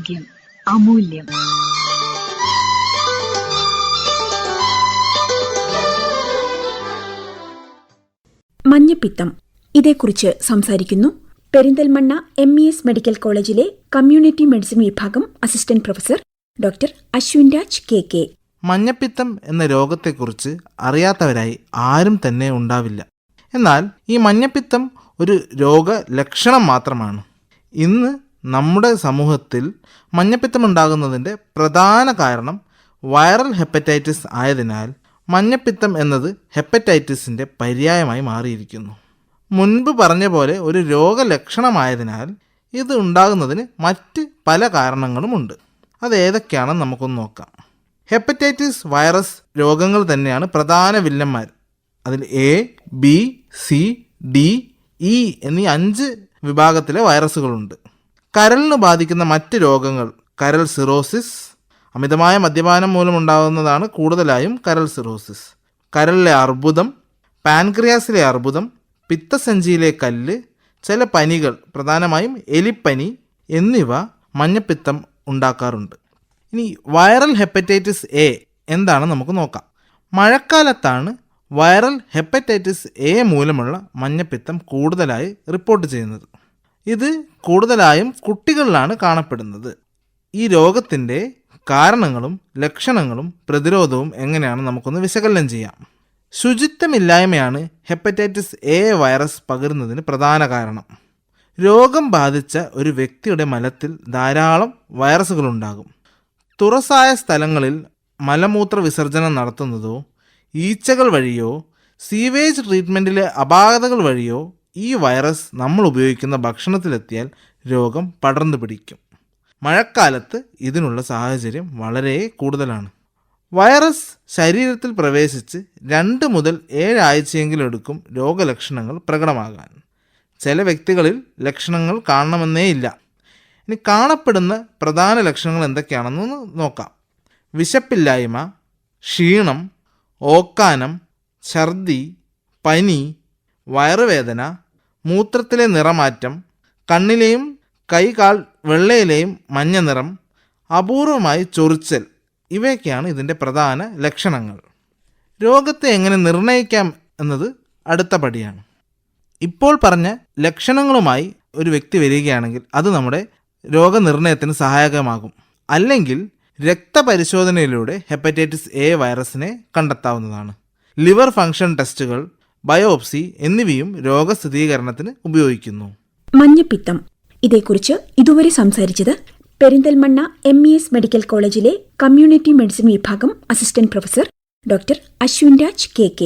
ആരോഗ്യം അമൂല്യം. മഞ്ഞപ്പിത്തം, ഇതേക്കുറിച്ച് സംസാരിക്കുന്നു പെരിന്തൽമണ്ണ MES മെഡിക്കൽ കോളേജിലെ കമ്മ്യൂണിറ്റി മെഡിസിൻ വിഭാഗം assistant professor doctor Ashwin Raj KK. മഞ്ഞപ്പിത്തം എന്ന രോഗത്തെക്കുറിച്ച് അറിയാത്തവരായി ആരും തന്നെ ഉണ്ടാവില്ല. എന്നാൽ ഈ മഞ്ഞപ്പിത്തം ഒരു രോഗലക്ഷണം മാത്രമാണ്. ഇന്ന് നമ്മുടെ സമൂഹത്തിൽ മഞ്ഞപ്പിത്തമുണ്ടാകുന്നതിൻ്റെ പ്രധാന കാരണം വൈറൽ ഹെപ്പറ്റൈറ്റിസ് ആയതിനാൽ മഞ്ഞപ്പിത്തം എന്നത് ഹെപ്പറ്റൈറ്റിസിൻ്റെ പര്യായമായി മാറിയിരിക്കുന്നു. മുൻപ് പറഞ്ഞ പോലെ ഒരു രോഗലക്ഷണമായതിനാൽ ഇത് ഉണ്ടാകുന്നതിന് മറ്റ് പല കാരണങ്ങളുമുണ്ട്. അതേതൊക്കെയാണെന്ന് നമുക്കൊന്ന് നോക്കാം. ഹെപ്പറ്റൈറ്റിസ് വൈറസ് രോഗങ്ങൾ തന്നെയാണ് പ്രധാന വില്ലന്മാർ. അതിൽ A, B, C, D, E എന്നീ 5 വിഭാഗത്തിലെ വൈറസുകളുണ്ട്. കരളിന് ബാധിക്കുന്ന മറ്റ് രോഗങ്ങൾ കരൾ സിറോസിസ്, അമിതമായ മദ്യപാനം മൂലമുണ്ടാകുന്നതാണ് കൂടുതലായും കരൾ സിറോസിസ്, കരളിലെ അർബുദം, പാൻക്രിയാസിലെ അർബുദം, പിത്തസഞ്ചിയിലെ കല്ല്, ചില പനികൾ പ്രധാനമായും എലിപ്പനി എന്നിവ മഞ്ഞപ്പിത്തം ഉണ്ടാക്കാറുണ്ട്. ഇനി വൈറൽ ഹെപ്പറ്റൈറ്റിസ് A എന്താണെന്ന് നമുക്ക് നോക്കാം. മഴക്കാലത്താണ് വൈറൽ ഹെപ്പറ്റൈറ്റിസ് A മൂലമുള്ള മഞ്ഞപ്പിത്തം കൂടുതലായി റിപ്പോർട്ട് ചെയ്യുന്നത്. ഇത് കൂടുതലായും കുട്ടികളിലാണ് കാണപ്പെടുന്നത്. ഈ രോഗത്തിൻ്റെ കാരണങ്ങളും ലക്ഷണങ്ങളും പ്രതിരോധവും എങ്ങനെയാണ് നമുക്കൊന്ന് വിശകലനം ചെയ്യാം. ശുചിത്വമില്ലായ്മയാണ് ഹെപ്പറ്റൈറ്റിസ് A വൈറസ് പകരുന്നതിന് പ്രധാന കാരണം. രോഗം ബാധിച്ച ഒരു വ്യക്തിയുടെ മലത്തിൽ ധാരാളം വൈറസുകളുണ്ടാകും. തുറസായ സ്ഥലങ്ങളിൽ മലമൂത്ര വിസർജനം നടത്തുന്നതോ ഈച്ചകൾ വഴിയോ സീവേജ് ട്രീറ്റ്മെൻറ്റിലെ അപാകതകൾ വഴിയോ ഈ വൈറസ് നമ്മൾ ഉപയോഗിക്കുന്ന ഭക്ഷണത്തിലെത്തിയാൽ രോഗം പടർന്നു പിടിക്കും. മഴക്കാലത്ത് ഇതിനുള്ള സാഹചര്യം വളരെ കൂടുതലാണ്. വൈറസ് ശരീരത്തിൽ പ്രവേശിച്ച് 2 മുതൽ 7 ആഴ്ചയെങ്കിലും എടുക്കും രോഗലക്ഷണങ്ങൾ പ്രകടമാകാൻ. ചില വ്യക്തികളിൽ ലക്ഷണങ്ങൾ കാണണമെന്നേയില്ല. ഇനി കാണപ്പെടുന്ന പ്രധാന ലക്ഷണങ്ങൾ എന്തൊക്കെയാണെന്നൊന്ന് നോക്കാം. വിശപ്പില്ലായ്മ, ക്ഷീണം, ഓക്കാനം, ഛർദി, പനി, വയറുവേദന, മൂത്രത്തിലെ നിറമാറ്റം, കണ്ണിലെയും കൈകാൽ വെള്ളയിലെയും മഞ്ഞ നിറം, അപൂർവമായി ചൊറിച്ചൽ, ഇവയൊക്കെയാണ് ഇതിൻ്റെ പ്രധാന ലക്ഷണങ്ങൾ. രോഗത്തെ എങ്ങനെ നിർണ്ണയിക്കാം എന്നത് അടുത്ത പടിയാണ്. ഇപ്പോൾ പറഞ്ഞ ലക്ഷണങ്ങളുമായി ഒരു വ്യക്തി വരികയാണെങ്കിൽ അത് നമ്മുടെ രോഗനിർണയത്തിന് സഹായകമാകും. അല്ലെങ്കിൽ രക്തപരിശോധനയിലൂടെ ഹെപ്പറ്റൈറ്റിസ് A വൈറസിനെ കണ്ടെത്താവുന്നതാണ്. ലിവർ ഫംഗ്ഷൻ ടെസ്റ്റുകൾ, ബയോപ്സി എന്നിവയും രോഗസ്ഥിരീകരണത്തിന് ഉപയോഗിക്കുന്നു. മഞ്ഞപ്പിത്തം, ഇതേക്കുറിച്ച് ഇതുവരെ സംസാരിച്ചത് പെരിന്തൽമണ്ണ MES മെഡിക്കൽ കോളേജിലെ കമ്മ്യൂണിറ്റി മെഡിസിൻ വിഭാഗം assistant professor doctor Ashwin Raj KK.